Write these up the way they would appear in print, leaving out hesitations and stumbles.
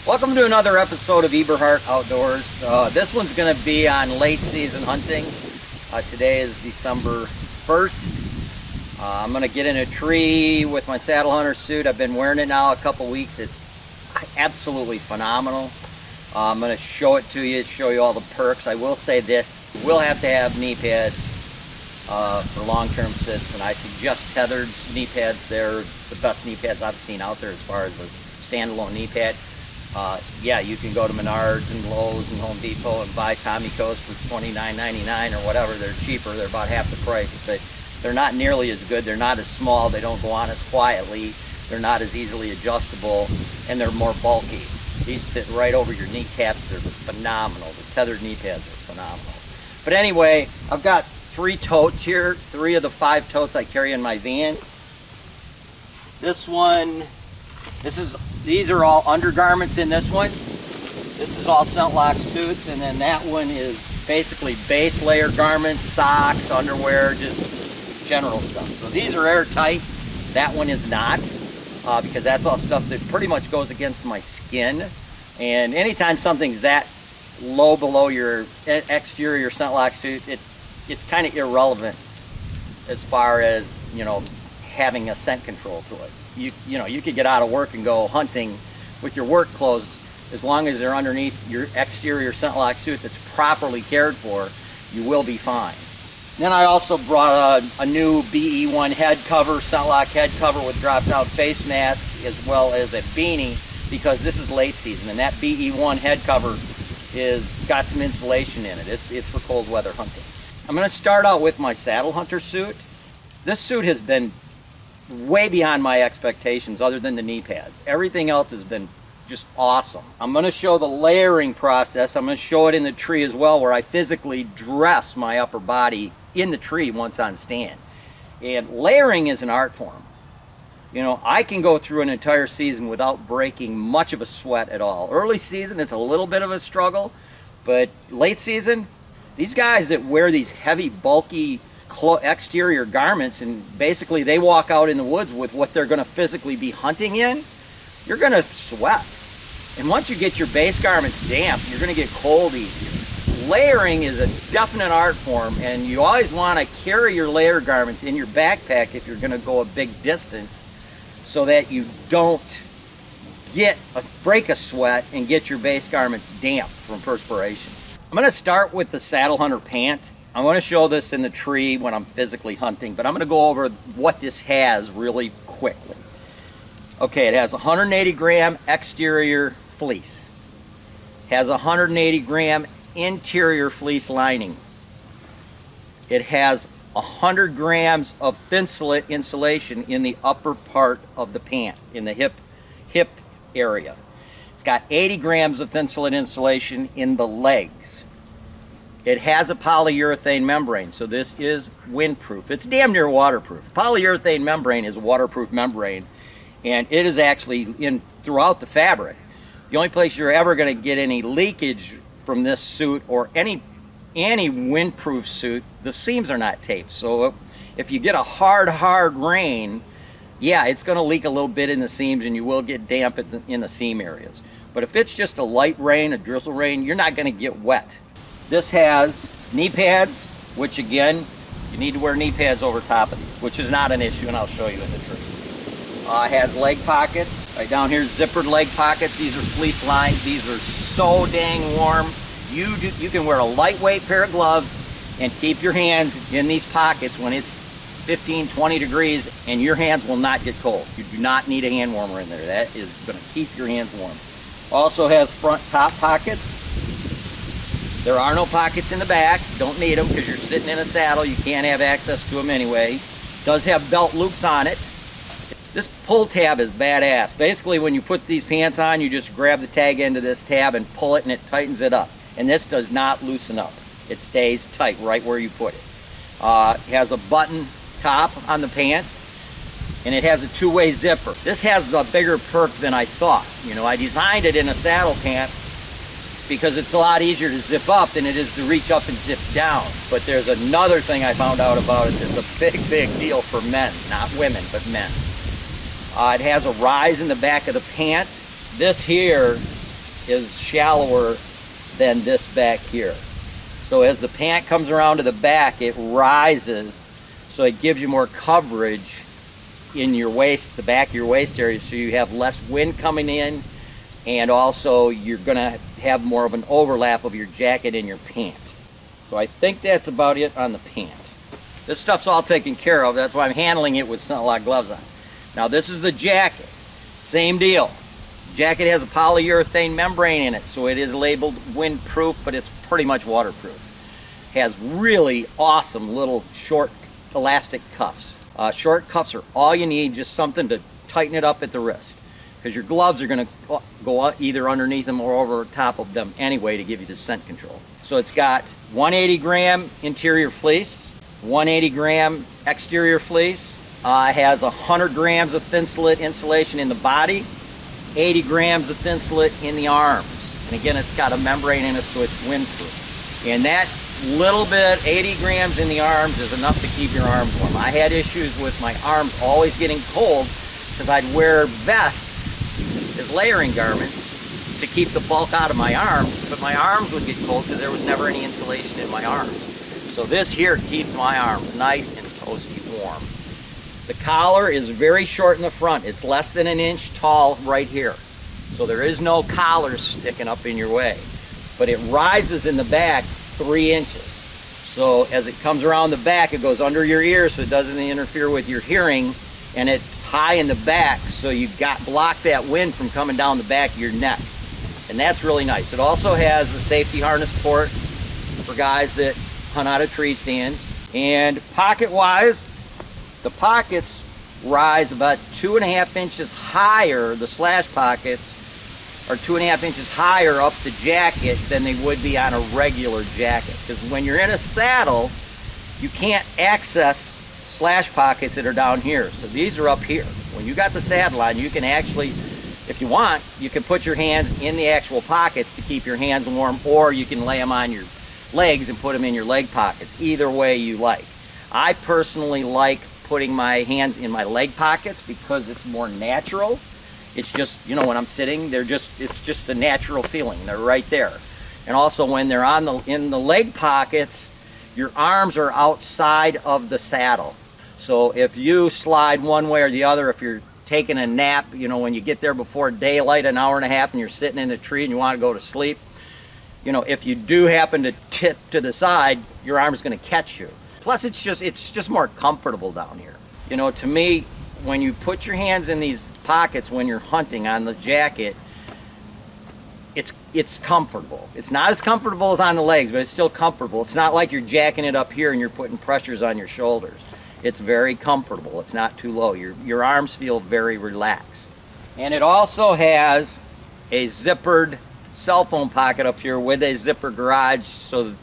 Welcome to another episode of Eberhart Outdoors. This one's going to be on late season hunting. Today is December 1st. I'm going to get in a tree with my saddle hunter suit. I've been wearing it now a couple weeks. It's absolutely phenomenal. I'm going to show it to you, show you all the perks. I will say this, you will have to have knee pads for long-term sits, and I suggest Tethrd knee pads. They're the best knee pads I've seen out there as far as a standalone knee pad. Yeah, you can go to Menards and Lowe's and Home Depot and buy Tommy Co's for $29.99 or whatever. They're cheaper. They're about half the price, but they're not nearly as good. They're not as small. They don't go on as quietly. They're not as easily adjustable, and they're more bulky. These fit right over your kneecaps. They're phenomenal. The Tethrd knee pads are phenomenal. But anyway, I've got 3 totes here. 3 of the 5 totes I carry in my van. This one, these are all undergarments in this one. This is all ScentLok suits, and then that one is basically base layer garments, socks, underwear, just general stuff. So these are airtight. That one is not, because that's all stuff that pretty much goes against my skin. And anytime something's that low below your exterior ScentLok suit, it's kind of irrelevant as far as, you know, having a scent control to it. You know, you could get out of work and go hunting with your work clothes. As long as they're underneath your exterior ScentLok suit that's properly cared for, you will be fine. Then I also brought a new BE1 head cover, ScentLok head cover with drop-down face mask, as well as a beanie, because this is late season, and that BE1 head cover is got some insulation in it. It's for cold weather hunting. I'm going to start out with my saddle hunter suit. This suit has been way beyond my expectations, other than the knee pads. Everything else has been just awesome. I'm going to show the layering process. I'm going to show it in the tree as well, where I physically dress my upper body in the tree once on stand. And layering is an art form. You know, I can go through an entire season without breaking much of a sweat at all. Early season, it's a little bit of a struggle, but late season, these guys that wear these heavy, bulky exterior garments, and basically they walk out in the woods with what they're going to physically be hunting in, you're going to sweat. And once you get your base garments damp, you're going to get cold easier. Layering is a definite art form, and you always want to carry your layer garments in your backpack if you're going to go a big distance, so that you don't break a sweat and get your base garments damp from perspiration. I'm going to start with the saddle hunter pant. I'm going to show this in the tree when I'm physically hunting, but I'm going to go over what this has really quickly. Okay, it has 180 gram exterior fleece. Has 180 gram interior fleece lining. It has 100 grams of thinsulate insulation in the upper part of the pant, in the hip area. It's got 80 grams of thinsulate insulation in the legs. It has a polyurethane membrane, so this is windproof. It's damn near waterproof. Polyurethane membrane is a waterproof membrane, and it is actually in throughout the fabric. The only place you're ever going to get any leakage from this suit, or any windproof suit, the seams are not taped. So if you get a hard rain, yeah, it's going to leak a little bit in the seams, and you will get damp in the seam areas. But if it's just a light rain, a drizzle rain, you're not going to get wet. This has knee pads, which again, you need to wear knee pads over top of these, which is not an issue, and I'll show you in the tree. It has leg pockets. Right down here, zippered leg pockets. These are fleece lined. These are so dang warm. You can wear a lightweight pair of gloves and keep your hands in these pockets when it's 15, 20 degrees, and your hands will not get cold. You do not need a hand warmer in there. That is going to keep your hands warm. Also has front top pockets. There are no pockets in the back. Don't need them because you're sitting in a saddle. You can't have access to them anyway. Does have belt loops on it. This pull tab is badass. Basically, when you put these pants on, you just grab the tag end of this tab and pull it, and it tightens it up. And this does not loosen up. It stays tight right where you put it. It has a button top on the pant, and it has a 2-way zipper. This has a bigger perk than I thought. You know, I designed it in a saddle pant because it's a lot easier to zip up than it is to reach up and zip down. But there's another thing I found out about it that's a big deal for men, not women, but men. It has a rise in the back of the pant. This here is shallower than this back here. So as the pant comes around to the back, it rises, so it gives you more coverage in your waist, the back of your waist area, so you have less wind coming in, and also you're gonna have more of an overlap of your jacket and your pant. So I think that's about it on the pant. This stuff's all taken care of. That's why I'm handling it with ScentLok gloves on. Now this is the jacket. Same deal. Jacket has a polyurethane membrane in it, so it is labeled windproof, but it's pretty much waterproof. Has really awesome little short elastic cuffs. Short cuffs are all you need, just something to tighten it up at the wrist, because your gloves are going to go either underneath them or over top of them anyway to give you the scent control. So it's got 180 gram interior fleece, 180 gram exterior fleece. It has 100 grams of thin slit insulation in the body, 80 grams of thin slit in the arms. And again, it's got a membrane in it, so it's windproof. And that little bit, 80 grams in the arms, is enough to keep your arms warm. I had issues with my arms always getting cold because I'd wear vests as layering garments to keep the bulk out of my arms, but my arms would get cold because there was never any insulation in my arms. So this here keeps my arms nice and toasty warm. The collar is very short in the front. It's less than an inch tall right here. So there is no collar sticking up in your way. But it rises in the back 3 inches. So as it comes around the back, it goes under your ear so it doesn't interfere with your hearing, and it's high in the back, so you've got block that wind from coming down the back of your neck. And that's really nice. It also has a safety harness port for guys that hunt out of tree stands. And pocket-wise, the pockets rise about 2.5 inches higher. The slash pockets are 2.5 inches higher up the jacket than they would be on a regular jacket. Because when you're in a saddle, you can't access slash pockets that are down here. So these are up here. When you got the saddle on, you can actually, if you want, you can put your hands in the actual pockets to keep your hands warm, or you can lay them on your legs and put them in your leg pockets. Either way you like. I personally like putting my hands in my leg pockets because it's more natural. It's just, you know, when I'm sitting, it's just a natural feeling. They're right there. And also when they're in the leg pockets, your arms are outside of the saddle. So if you slide one way or the other, if you're taking a nap, you know, when you get there before daylight, an hour and a half, and you're sitting in the tree and you want to go to sleep, you know, if you do happen to tip to the side, your arm's going to catch you. Plus, it's just more comfortable down here. You know, to me, when you put your hands in these pockets when you're hunting on the jacket, it's comfortable. It's not as comfortable as on the legs, but it's still comfortable. It's not like you're jacking it up here and you're putting pressures on your shoulders. It's very comfortable. It's not too low. Your arms feel very relaxed. And it also has a zippered cell phone pocket up here with a zipper garage, so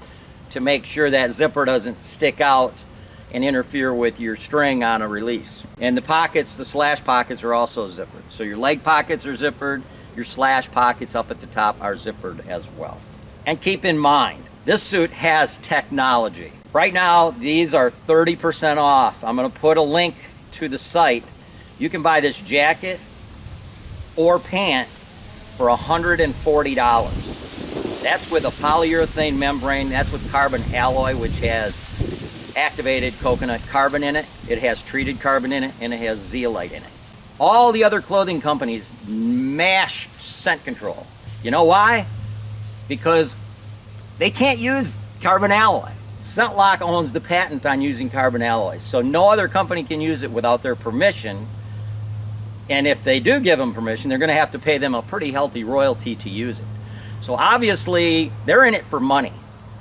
to make sure that zipper doesn't stick out and interfere with your string on a release. And the pockets, the slash pockets, are also zippered. So your leg pockets are zippered, your slash pockets up at the top are zippered as well. And keep in mind, this suit has technology. Right now, these are 30% off. I'm gonna put a link to the site. You can buy this jacket or pant for $140. That's with a polyurethane membrane. That's with carbon alloy, which has activated coconut carbon in it. It has treated carbon in it, and it has zeolite in it. All the other clothing companies mash scent control. You know why? Because they can't use carbon alloy. ScentLok owns the patent on using carbon alloys, so no other company can use it without their permission. And if they do give them permission, they're going to have to pay them a pretty healthy royalty to use it. So obviously, they're in it for money.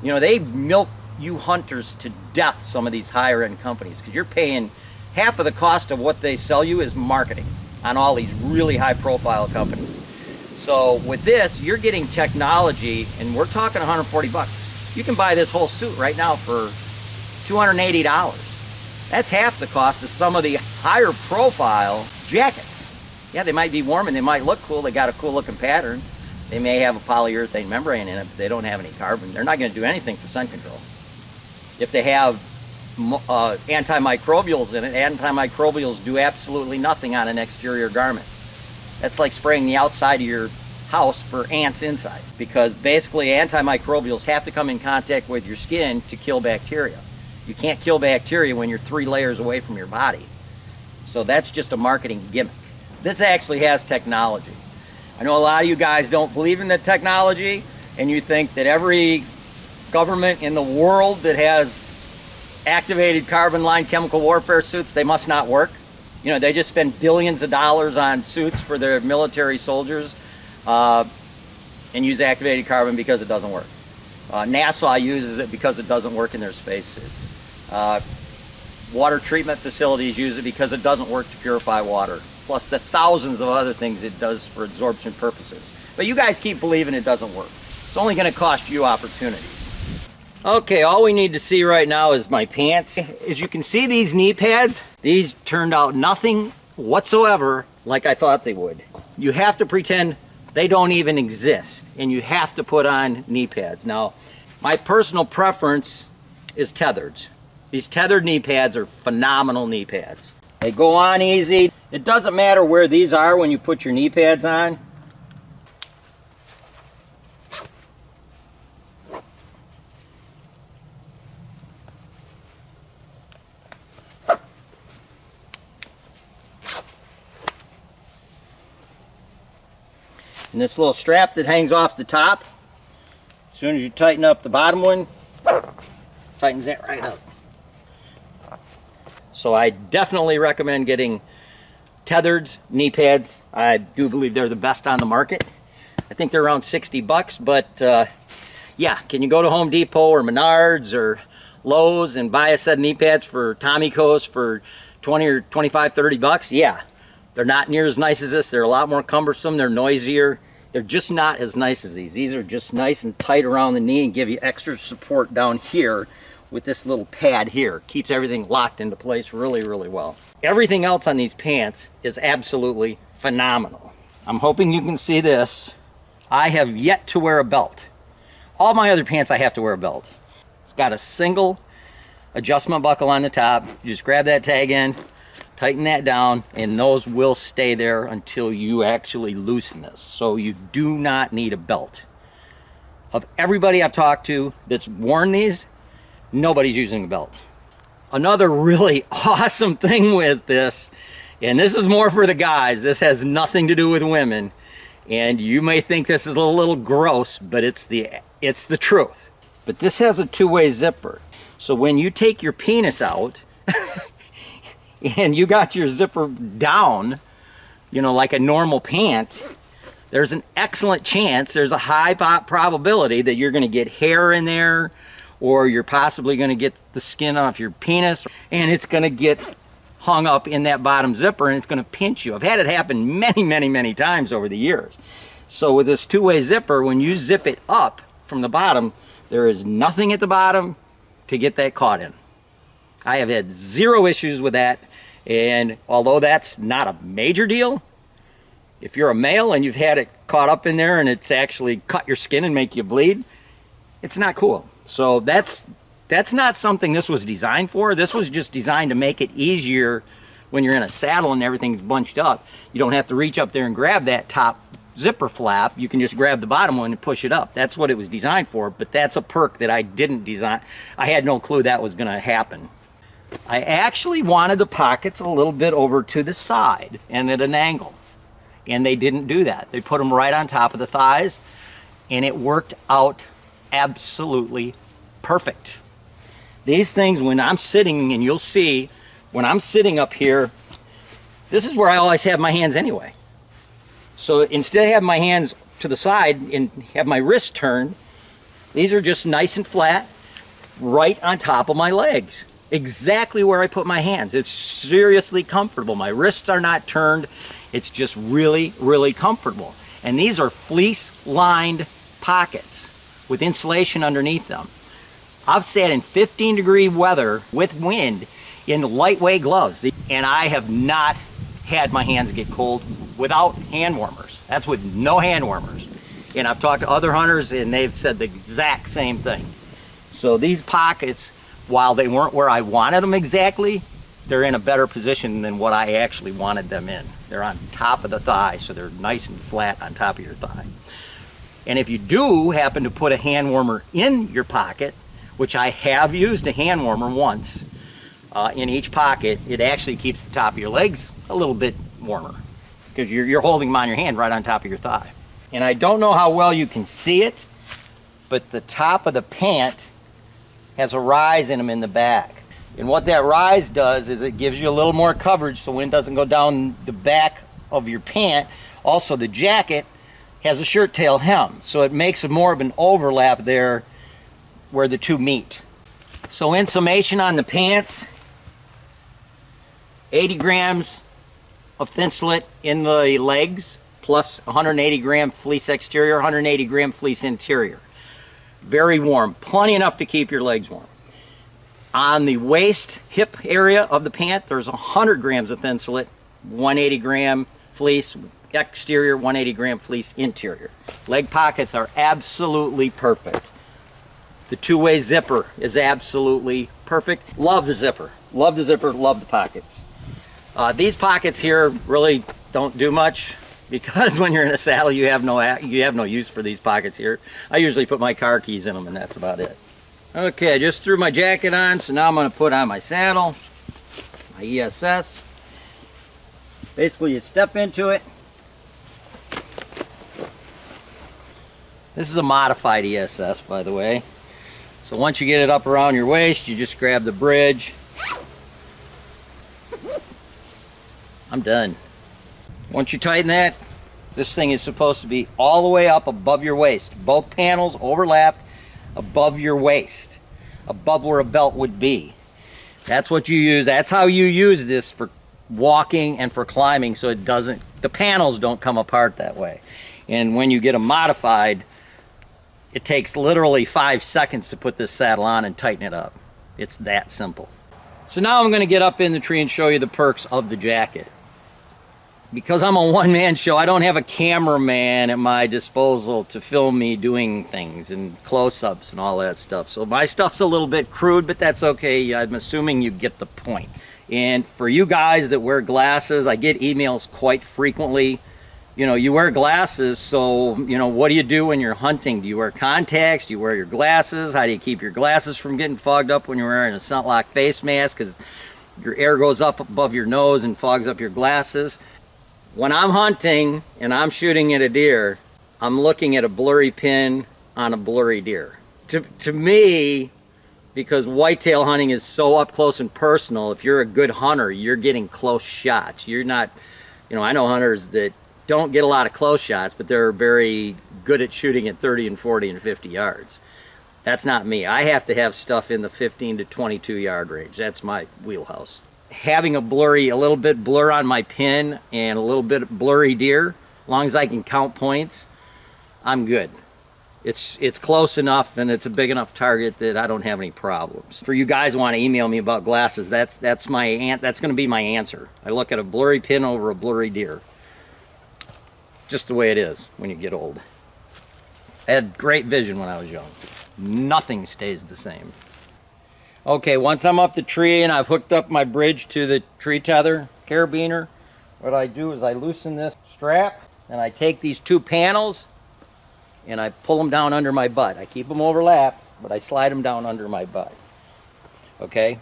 You know, they milk you hunters to death, some of these higher end companies, because you're paying half of the cost of what they sell you is marketing on all these really high profile companies. So with this, you're getting technology, and we're talking 140 bucks. You can buy this whole suit right now for $280. That's half the cost of some of the higher profile jackets. Yeah, they might be warm and they might look cool. They got a cool looking pattern. They may have a polyurethane membrane in it, but they don't have any carbon. They're not going to do anything for scent control. If they have antimicrobials in it, antimicrobials do absolutely nothing on an exterior garment. That's like spraying the outside of your house for ants inside, because basically antimicrobials have to come in contact with your skin to kill bacteria. You can't kill bacteria when you're 3 layers away from your body. So that's just a marketing gimmick. This actually has technology. I know a lot of you guys don't believe in the technology, and you think that every government in the world that has activated carbon line chemical warfare suits, they must not work. You know, they just spend billions of dollars on suits for their military soldiers and use activated carbon because it doesn't work. NASA uses it because it doesn't work in their spacesuits. Water treatment facilities use it because it doesn't work to purify water, plus the thousands of other things it does for absorption purposes. But you guys keep believing it doesn't work. It's only going to cost you opportunities. Okay, all we need to see right now is my pants. As you can see, these knee pads, these turned out nothing whatsoever like I thought they would. You have to pretend they don't even exist, and you have to put on knee pads. Now, my personal preference is Tethrds. These Tethrd knee pads are phenomenal knee pads. They go on easy. It doesn't matter where these are when you put your knee pads on. And this little strap that hangs off the top, as soon as you tighten up the bottom one, tightens that right up. So I definitely recommend getting Tethrds knee pads. I do believe they're the best on the market. I think they're around 60 bucks, but yeah, can you go to Home Depot or Menards or Lowe's and buy a set of knee pads for Tommy Coast for 20 or 25, 30 bucks? Yeah. They're not near as nice as this. They're a lot more cumbersome. They're noisier. They're just not as nice as these. These are just nice and tight around the knee and give you extra support down here with this little pad here. Keeps everything locked into place really, really well. Everything else on these pants is absolutely phenomenal. I'm hoping you can see this. I have yet to wear a belt. All my other pants I have to wear a belt. It's got a single adjustment buckle on the top. You just grab that tag in, tighten that down, and those will stay there until you actually loosen this. So you do not need a belt. Of everybody I've talked to that's worn these, nobody's using a belt. Another really awesome thing with this, and this is more for the guys, this has nothing to do with women, and you may think this is a little gross, but it's the truth. But this has a two-way zipper. So when you take your penis out, and you got your zipper down, you know, like a normal pant, there's an excellent chance, there's a high probability that you're going to get hair in there, or you're possibly going to get the skin off your penis, and it's going to get hung up in that bottom zipper, and it's going to pinch you. I've had it happen many, many, many times over the years. So with this two-way zipper, when you zip it up from the bottom, there is nothing at the bottom to get that caught in. I have had zero issues with that. And although that's not a major deal, if you're a male and you've had it caught up in there and it's actually cut your skin and make you bleed, it's not cool. So that's not something this was designed for. This was just designed to make it easier when you're in a saddle and everything's bunched up. You don't have to reach up there and grab that top zipper flap. You can just grab the bottom one and push it up. That's what it was designed for, but that's a perk that I didn't design. I had no clue that was going to happen. I actually wanted the pockets a little bit over to the side and at an angle, and they didn't do that. They put them right on top of the thighs, and it worked out absolutely perfect. These things, when I'm sitting, and you'll see, when I'm sitting up here, this is where I always have my hands anyway. So instead of having my hands to the side and have my wrist turned, these are just nice and flat, right on top of my legs. Exactly where I put my hands. It's seriously comfortable. My wrists are not turned. It's just really, really comfortable. And these are fleece-lined pockets with insulation underneath them. I've sat in 15-degree weather with wind in lightweight gloves, and I have not had my hands get cold without hand warmers. That's with no hand warmers. And I've talked to other hunters, and they've said the exact same thing. So these pockets, while they weren't where I wanted them exactly, they're in a better position than what I actually wanted them in. They're on top of the thigh, so they're nice and flat on top of your thigh. And if you do happen to put a hand warmer in your pocket, which I have used a hand warmer once in each pocket, it actually keeps the top of your legs a little bit warmer because you're holding them on your hand right on top of your thigh. And I don't know how well you can see it, but the top of the pant has a rise in them in the back. And what that rise does is it gives you a little more coverage so when it doesn't go down the back of your pant. Also, the jacket has a shirt tail hem, so it makes more of an overlap there where the two meet. So in summation on the pants, 80 grams of thin slit in the legs, plus 180 gram fleece exterior, 180 gram fleece interior. Very warm, plenty enough to keep your legs warm. On the waist, hip area of the pant, there's 100 grams of thin slit, 180 gram fleece exterior, 180 gram fleece interior. Leg pockets are absolutely perfect. The two-way zipper is absolutely perfect. Love the zipper. Love the zipper, love the pockets. These pockets here really don't do much because when you're in a saddle you have no use for these pockets here. I usually put my car keys in them and that's about it. Okay, I just threw my jacket on, so now I'm going to put on my saddle, my ESS. Basically, you step into it. This is a modified ESS, by the way. So once you get it up around your waist, you just grab the bridge. I'm done. Once you tighten that, this thing is supposed to be all the way up above your waist. Both panels overlapped above your waist, above where a belt would be. That's what you use. That's how you use this for walking and for climbing, so it doesn't, the panels don't come apart that way. And when you get them modified, it takes literally 5 seconds to put this saddle on and tighten it up. It's that simple. So now I'm going to get up in the tree and show you the perks of the jacket. Because I'm a one-man show, I don't have a cameraman at my disposal to film me doing things and close-ups and all that stuff. So my stuff's a little bit crude, but that's okay. I'm assuming you get the point. And for you guys that wear glasses, I get emails quite frequently. You know, you wear glasses, so, you know, what do you do when you're hunting? Do you wear contacts? Do you wear your glasses? How do you keep your glasses from getting fogged up when you're wearing a ScentLok face mask? Because your air goes up above your nose and fogs up your glasses. When I'm hunting and I'm shooting at a deer, I'm looking at a blurry pin on a blurry deer. To me, because whitetail hunting is so up close and personal, if you're a good hunter, you're getting close shots. You're not, you know, I know hunters that don't get a lot of close shots, but they're very good at shooting at 30 and 40 and 50 yards. That's not me. I have to have stuff in the 15 to 22 yard range. That's my wheelhouse. Having a little bit blur on my pin and a little bit blurry deer, as long as I can count points, I'm good. It's close enough and it's a big enough target that I don't have any problems. For you guys who want to email me about glasses, that's going to be my answer. I look at a blurry pin over a blurry deer. Just the way it is when you get old. I had great vision when I was young. Nothing stays the same. Okay, once I'm up the tree and I've hooked up my bridge to the tree tether carabiner, what I do is I loosen this strap and I take these two panels and I pull them down under my butt. I keep them overlapped, but I slide them down under my butt. Okay?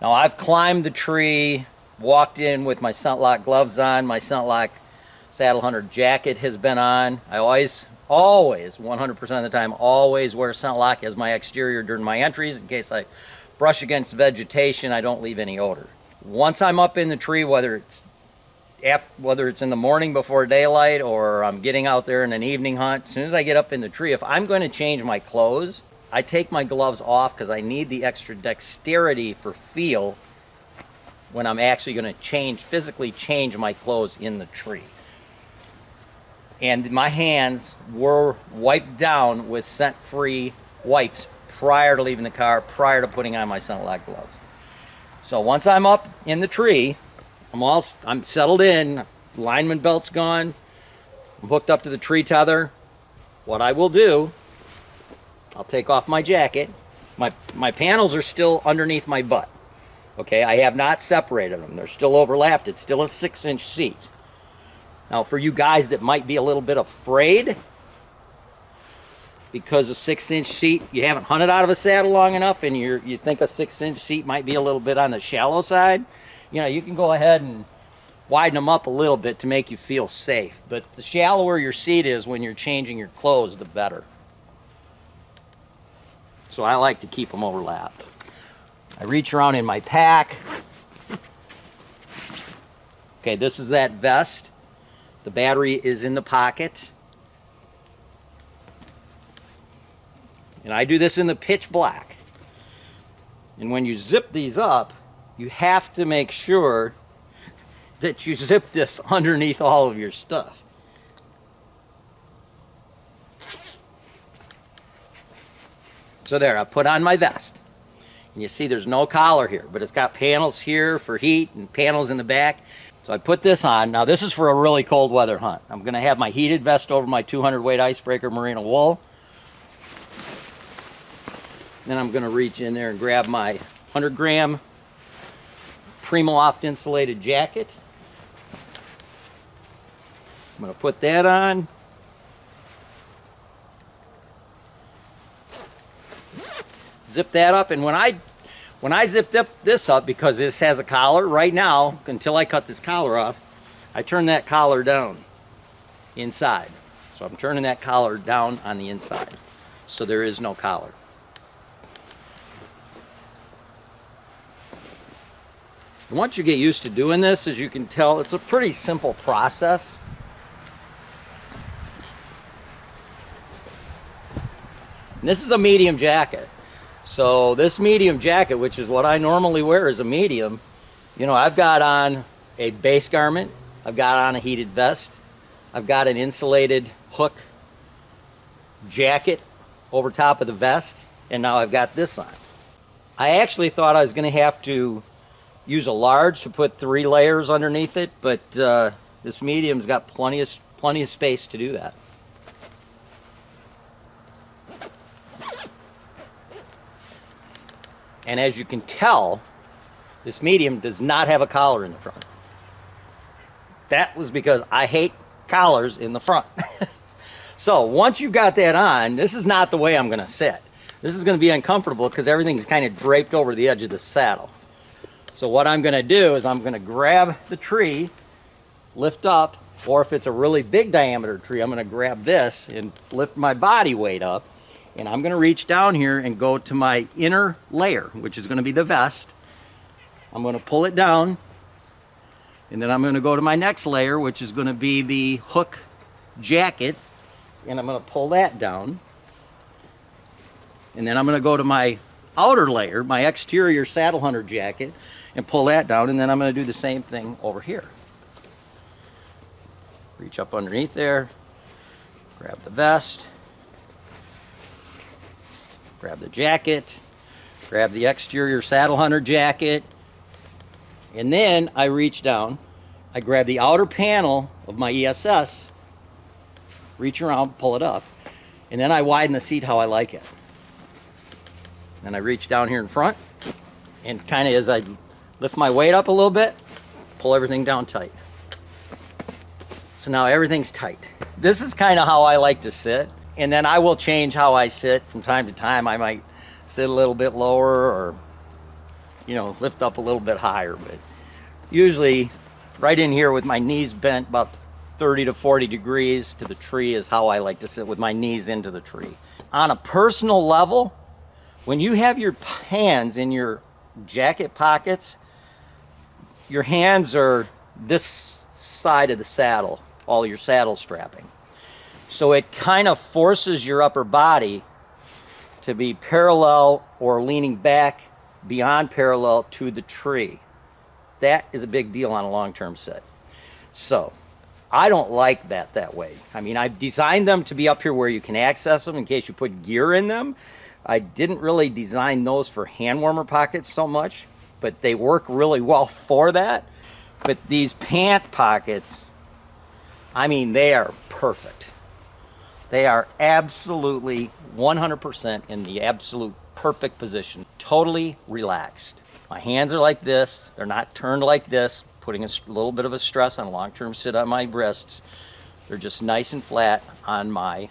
Now I've climbed the tree, walked in with my ScentLok gloves on, my ScentLok Saddle Hunter jacket has been on. I always, 100% of the time, always wear ScentLok as my exterior during my entries in case I brush against vegetation, I don't leave any odor. Once I'm up in the tree, whether it's in the morning before daylight or I'm getting out there in an evening hunt, as soon as I get up in the tree, if I'm going to change my clothes, I take my gloves off because I need the extra dexterity for feel when I'm actually going to physically change my clothes in the tree. And my hands were wiped down with scent-free wipes prior to leaving the car, prior to putting on my ScentLok gloves. So once I'm up in the tree, I'm settled in, lineman belt's gone, I'm hooked up to the tree tether. What I will do, I'll take off my jacket. My panels are still underneath my butt. Okay, I have not separated them. They're still overlapped. It's still a 6-inch seat. Now for you guys that might be a little bit afraid because a 6-inch seat, you haven't hunted out of a saddle long enough and you think a 6-inch seat might be a little bit on the shallow side, you know, you can go ahead and widen them up a little bit to make you feel safe. But the shallower your seat is when you're changing your clothes, the better. So I like to keep them overlapped. I reach around in my pack. Okay, this is that vest. The battery is in the pocket. And I do this in the pitch black. And when you zip these up, you have to make sure that you zip this underneath all of your stuff. So there, I put on my vest. And you see there's no collar here, but it's got panels here for heat and panels in the back. So I put this on. Now this is for a really cold weather hunt. I'm going to have my heated vest over my 200 weight icebreaker merino wool. Then I'm going to reach in there and grab my 100 gram Primaloft insulated jacket. I'm going to put that on. Zip that up, and when I zipped this up, because this has a collar right now, until I cut this collar off, I turn that collar down inside. So I'm turning that collar down on the inside, so there is no collar. And once you get used to doing this, as you can tell, it's a pretty simple process. And this is a medium jacket. So this medium jacket, which is what I normally wear as a medium, you know, I've got on a base garment, I've got on a heated vest, I've got an insulated hook jacket over top of the vest, and now I've got this on. I actually thought I was going to have to use a large to put 3 layers underneath it, but this medium's got plenty of space to do that. And as you can tell, this medium does not have a collar in the front. That was because I hate collars in the front. So once you've got that on, this is not the way I'm going to sit. This is going to be uncomfortable because everything's kind of draped over the edge of the saddle. So what I'm going to do is I'm going to grab the tree, lift up, or if it's a really big diameter tree, I'm going to grab this and lift my body weight up. And I'm going to reach down here and go to my inner layer, which is going to be the vest. I'm going to pull it down, and then I'm going to go to my next layer, which is going to be the hook jacket, and I'm going to pull that down. And then I'm going to go to my outer layer, my exterior saddle hunter jacket, and pull that down, and then I'm going to do the same thing over here. Reach up underneath there, grab the vest, grab the jacket, grab the exterior saddle hunter jacket, and then I reach down, I grab the outer panel of my ESS, reach around, pull it up, and then I widen the seat how I like it. Then I reach down here in front, and kind of as I lift my weight up a little bit, pull everything down tight. So now everything's tight. This is kind of how I like to sit. And then I will change how I sit from time to time. I might sit a little bit lower or, you know, lift up a little bit higher. But usually right in here with my knees bent about 30 to 40 degrees to the tree is how I like to sit, with my knees into the tree. On a personal level, when you have your hands in your jacket pockets, your hands are this side of the saddle, all your saddle strapping. So it kind of forces your upper body to be parallel or leaning back beyond parallel to the tree. That is a big deal on a long-term sit. So I don't like that way. I mean, I've designed them to be up here where you can access them in case you put gear in them. I didn't really design those for hand warmer pockets so much, but they work really well for that. But these pant pockets, I mean, they are perfect. They are absolutely 100% in the absolute perfect position. Totally relaxed. My hands are like this. They're not turned like this. putting a little bit of a stress on long-term sit on my wrists. They're just nice and flat on my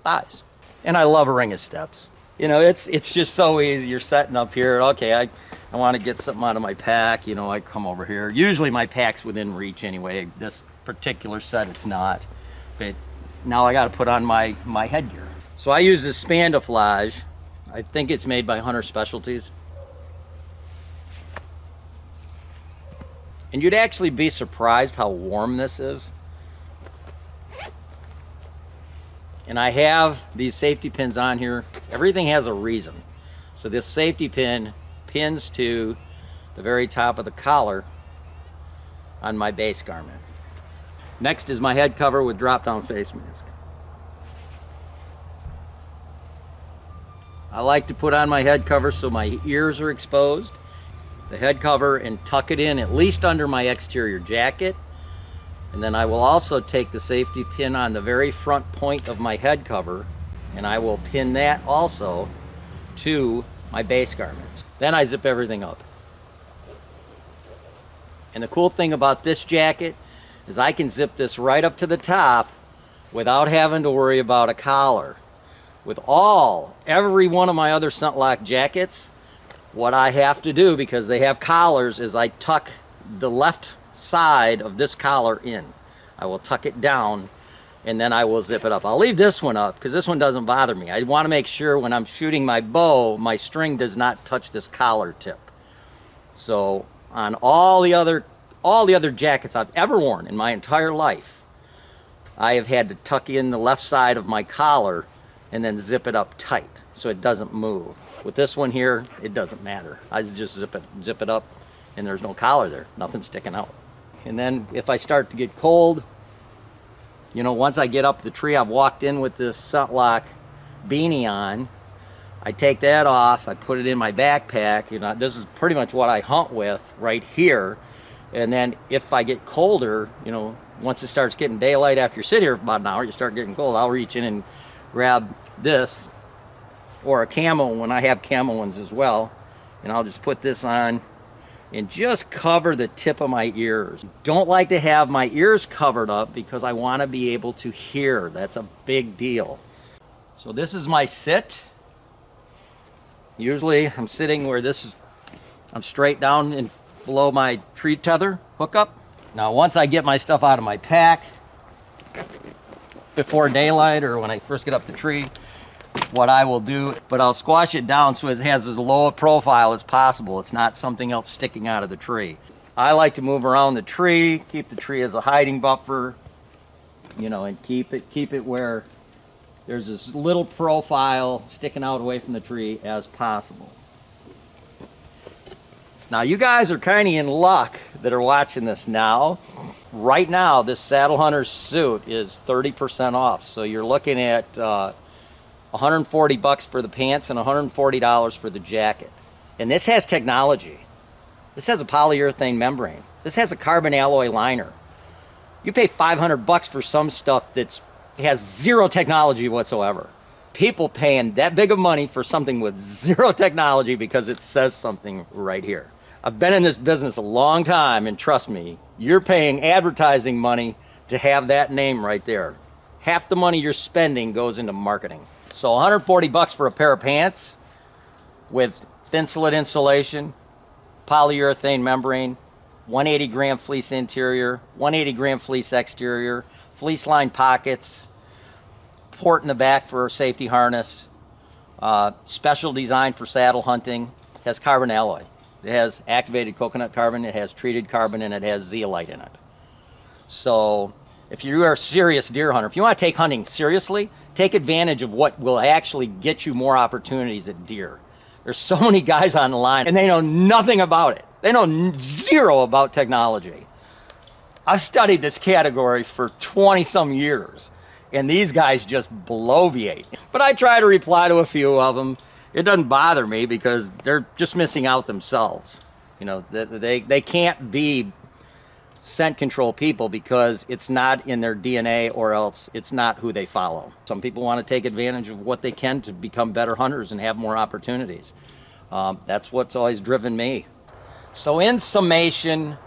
thighs. And I love a ring of steps. You know, it's just so easy. You're setting up here. Okay, I want to get something out of my pack. You know, I come over here. Usually my pack's within reach anyway. This particular set, it's not. But now I got to put on my headgear. So I use this Spando-flage. I think it's made by Hunter Specialties. And you'd actually be surprised how warm this is. And I have these safety pins on here. Everything has a reason. So this safety pin pins to the very top of the collar on my base garment. Next is my head cover with drop-down face mask. I like to put on my head cover so my ears are exposed. The head cover and tuck it in at least under my exterior jacket. And then I will also take the safety pin on the very front point of my head cover, and I will pin that also to my base garment. Then I zip everything up. And the cool thing about this jacket is I can zip this right up to the top without having to worry about a collar. With every one of my other ScentLok jackets, what I have to do, because they have collars, is I tuck the left side of this collar in. I will tuck it down and then I will zip it up. I'll leave this one up because this one doesn't bother me. I want to make sure when I'm shooting my bow, my string does not touch this collar tip. So on all the other jackets I've ever worn in my entire life, I have had to tuck in the left side of my collar and then zip it up tight so it doesn't move. With this one here, it doesn't matter. I just zip it up, and there's no collar there. Nothing's sticking out. And then if I start to get cold, you know, once I get up the tree, I've walked in with this ScentLok beanie on. I take that off, I put it in my backpack. You know, this is pretty much what I hunt with right here. And then if I get colder, you know, once it starts getting daylight after you sit here for about an hour, you start getting cold, I'll reach in and grab this, or a camo when I have camo ones as well, and I'll just put this on and just cover the tip of my ears. Don't like to have my ears covered up because I want to be able to hear. That's a big deal. So this is my sit. Usually I'm sitting where I'm straight down and below my tree tether hookup. Now once I get my stuff out of my pack before daylight or when I first get up the tree, what I will do, but I'll squash it down so it has as low a profile as possible. It's not something else sticking out of the tree. I like to move around the tree, keep the tree as a hiding buffer, you know, and keep it where there's as little profile sticking out away from the tree as possible. Now you guys are kind of in luck that are watching this now. Right now, this Saddle Hunter suit is 30% off. So you're looking at $140 for the pants and $140 for the jacket. And this has technology. This has a polyurethane membrane. This has a carbon alloy liner. You pay $500 for some stuff that has zero technology whatsoever. People paying that big of money for something with zero technology because it says something right here. I've been in this business a long time, and trust me, you're paying advertising money to have that name right there. Half the money you're spending goes into marketing. So $140 for a pair of pants with thin slit insulation, polyurethane membrane, 180 gram fleece interior, 180 gram fleece exterior, fleece lined pockets, port in the back for a safety harness, special design for saddle hunting, has carbon alloy. It has activated coconut carbon, it has treated carbon, and it has zeolite in it. So if you are a serious deer hunter, if you want to take hunting seriously, take advantage of what will actually get you more opportunities at deer. There's so many guys on the line and they know nothing about it. They know zero about technology. I've studied this category for 20 some years and these guys just bloviate. But I try to reply to a few of them. It doesn't bother me because they're just missing out themselves. You know, they can't be scent control people because it's not in their DNA, or else it's not who they follow. Some people want to take advantage of what they can to become better hunters and have more opportunities. That's what's always driven me. So in summation,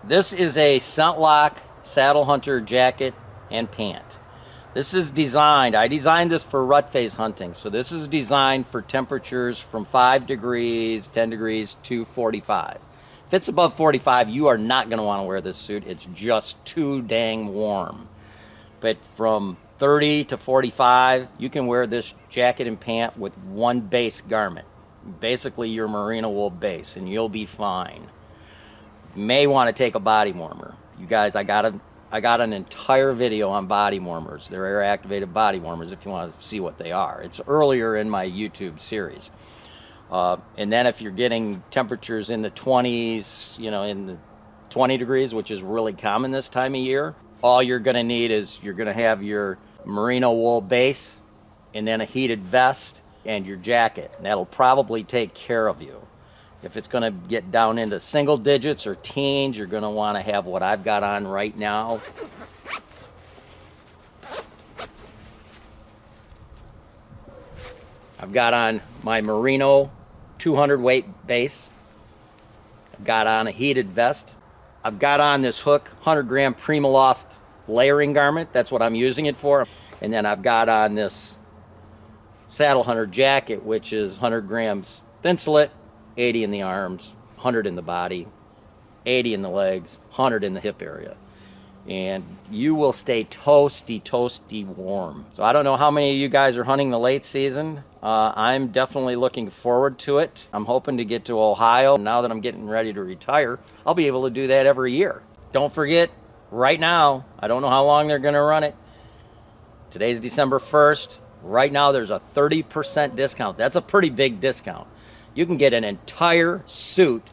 This is a ScentLok saddle hunter jacket and pant. This is designed, I designed this for rut phase hunting. So this is designed for temperatures from 5 degrees, 10 degrees to 45. If it's above 45, you are not going to want to wear this suit. It's just too dang warm. But from 30 to 45, you can wear this jacket and pant with one base garment. Basically your merino wool base, and you'll be fine. You may want to take a body warmer. You guys, I got an entire video on body warmers. They're air activated body warmers if you want to see what they are. It's earlier in my YouTube series. And then if you're getting temperatures in the 20s, you know, in the 20 degrees, which is really common this time of year, all you're going to need is you're going to have your merino wool base and then a heated vest and your jacket. And that'll probably take care of you. If it's going to get down into single digits or teens, you're going to want to have what I've got on right now. I've got on my merino 200 weight base. I've got on a heated vest. I've got on this Hook 100 gram Primaloft layering garment. That's what I'm using it for. And then I've got on this Saddle Hunter jacket, which is 100 grams thin slit, 80 in the arms, 100 in the body, 80 in the legs, 100 in the hip area. And you will stay toasty warm. So I don't know how many of you guys are hunting the late season. I'm definitely looking forward to it. I'm hoping to get to Ohio. Now that I'm getting ready to retire, I'll be able to do that every year. Don't forget, right now, I don't know how long they're going to run it. Today's December 1st. Right now there's a 30% discount. That's a pretty big discount. You can get an entire suit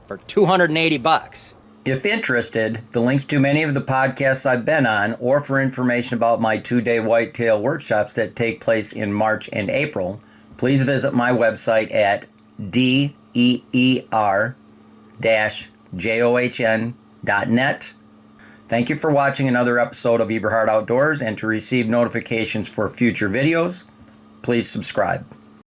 for $280. If interested, the links to many of the podcasts I've been on, or for information about my 2-day whitetail workshops that take place in March and April, please visit my website at deer-john.net. Thank you for watching another episode of Eberhart Outdoors, and to receive notifications for future videos, please subscribe.